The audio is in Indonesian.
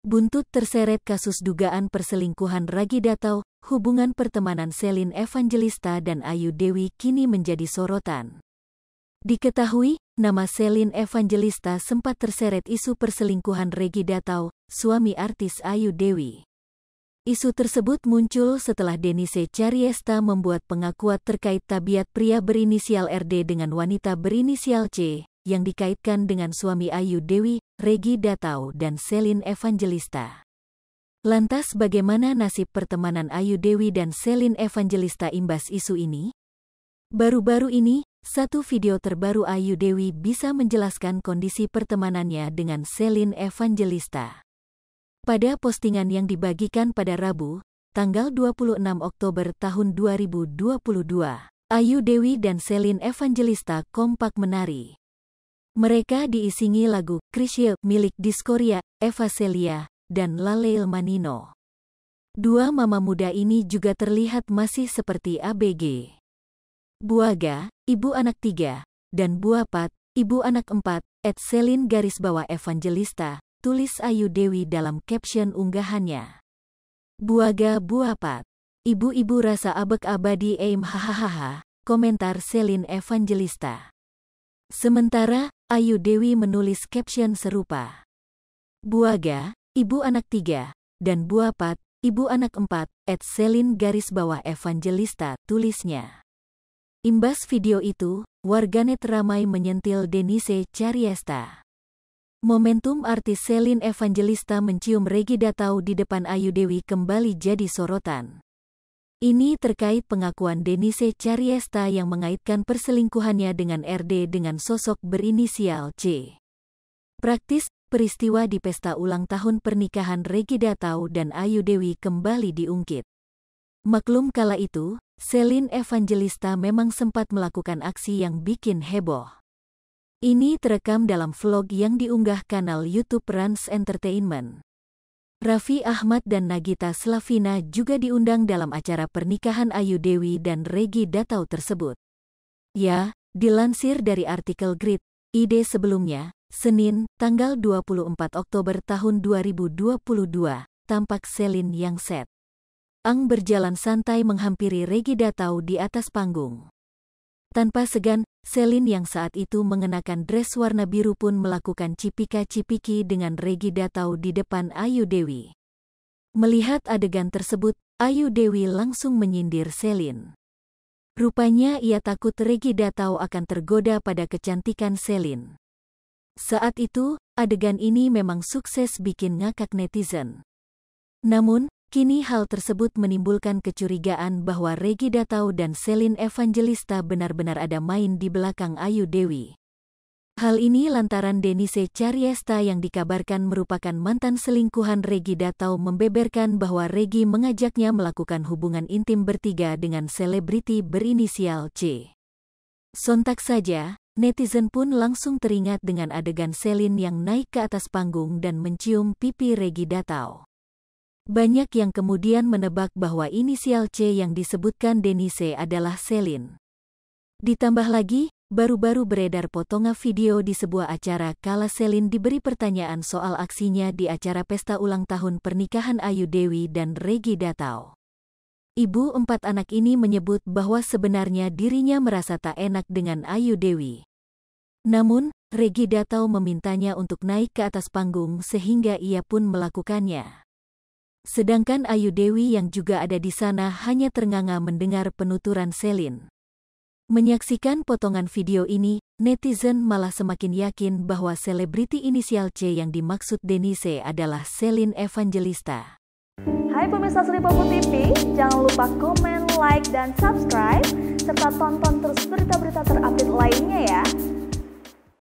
Buntut terseret kasus dugaan perselingkuhan Raggy Datau, hubungan pertemanan Selin Evangelista dan Ayu Dewi kini menjadi sorotan. Diketahui, nama Selin Evangelista sempat terseret isu perselingkuhan Raggy Datau, suami artis Ayu Dewi. Isu tersebut muncul setelah Denise Chariesta membuat pengakuan terkait tabiat pria berinisial RD dengan wanita berinisial C, yang dikaitkan dengan suami Ayu Dewi, Raggy Datau dan Selin Evangelista. Lantas bagaimana nasib pertemanan Ayu Dewi dan Selin Evangelista imbas isu ini? Baru-baru ini, satu video terbaru Ayu Dewi bisa menjelaskan kondisi pertemanannya dengan Selin Evangelista. Pada postingan yang dibagikan pada Rabu, tanggal 26 Oktober tahun 2022, Ayu Dewi dan Selin Evangelista kompak menari. Mereka diisingi lagu Krisye milik Diskoria, Eva Celia, dan Laleil Manino. Dua mama muda ini juga terlihat masih seperti ABG. Buaga, ibu anak 3, dan Buapat, ibu anak 4, @Selin _Evangelista, tulis Ayu Dewi dalam caption unggahannya. Buaga Buapat, ibu-ibu rasa abek abadi aim hahaha, komentar Selin Evangelista. Sementara, Ayu Dewi menulis caption serupa. Buaga, ibu anak 3, dan Buapat, ibu anak 4, @Selin _Evangelista, tulisnya. Imbas video itu, warganet ramai menyentil Denise Chariesta. Momentum artis Selin Evangelista mencium Raggy Datau di depan Ayu Dewi kembali jadi sorotan. Ini terkait pengakuan Denise Chariesta yang mengaitkan perselingkuhannya dengan RD dengan sosok berinisial C. Praktis, peristiwa di pesta ulang tahun pernikahan Raggy Datau dan Ayu Dewi kembali diungkit. Maklum kala itu, Selin Evangelista memang sempat melakukan aksi yang bikin heboh. Ini terekam dalam vlog yang diunggah kanal YouTube Rans Entertainment. Raffi Ahmad dan Nagita Slavina juga diundang dalam acara pernikahan Ayu Dewi dan Raggy Datau tersebut. Ya, dilansir dari artikel Grid.id sebelumnya, Senin, tanggal 24 Oktober tahun 2022, tampak Selin yang setang berjalan santai menghampiri Raggy Datau di atas panggung. Tanpa segan, Selin yang saat itu mengenakan dress warna biru pun melakukan cipika-cipiki dengan Raggy Datau di depan Ayu Dewi. Melihat adegan tersebut, Ayu Dewi langsung menyindir Selin. Rupanya ia takut Raggy Datau akan tergoda pada kecantikan Selin. Saat itu, adegan ini memang sukses bikin ngakak netizen. Namun, kini hal tersebut menimbulkan kecurigaan bahwa Raggy Datau dan Selin Evangelista benar-benar ada main di belakang Ayu Dewi. Hal ini lantaran Denise Chariesta yang dikabarkan merupakan mantan selingkuhan Raggy Datau membeberkan bahwa Raggy mengajaknya melakukan hubungan intim bertiga dengan selebriti berinisial C. Sontak saja, netizen pun langsung teringat dengan adegan Selin yang naik ke atas panggung dan mencium pipi Raggy Datau. Banyak yang kemudian menebak bahwa inisial C yang disebutkan Denise adalah Selin. Ditambah lagi, baru-baru beredar potongan video di sebuah acara kala Selin diberi pertanyaan soal aksinya di acara pesta ulang tahun pernikahan Ayu Dewi dan Raggy Datau. Ibu 4 anak ini menyebut bahwa sebenarnya dirinya merasa tak enak dengan Ayu Dewi. Namun, Raggy Datau memintanya untuk naik ke atas panggung sehingga ia pun melakukannya. Sedangkan Ayu Dewi yang juga ada di sana hanya ternganga mendengar penuturan Selin. Menyaksikan potongan video ini, netizen malah semakin yakin bahwa selebriti inisial C yang dimaksud Denise adalah Selin Evangelista. Hai pemirsa Sri Popo TV, jangan lupa komen, like, dan subscribe, serta tonton terus berita-berita terupdate lainnya ya.